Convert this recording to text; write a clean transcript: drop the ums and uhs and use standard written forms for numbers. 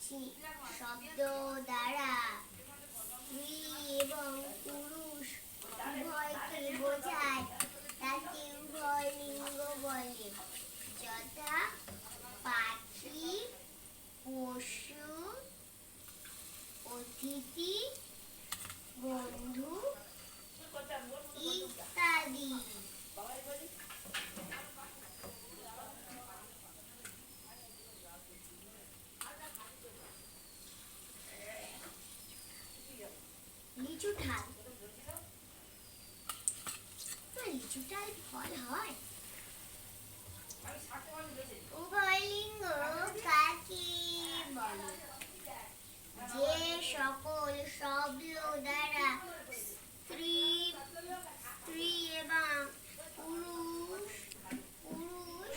শব্দ দ্বারা স্ত্রী এবং পুরুষ উভয়কে বোঝায়, তাকে উভয় লিঙ্গ বলে, যথা পাখি, পশু, অতিথি, বন্ধু ইত্যাদি। লিচু ঠাল। লিচু ঠাল ফল হয়? উভয় লিঙ্গ কাকে বলে? যে সকল শব্দ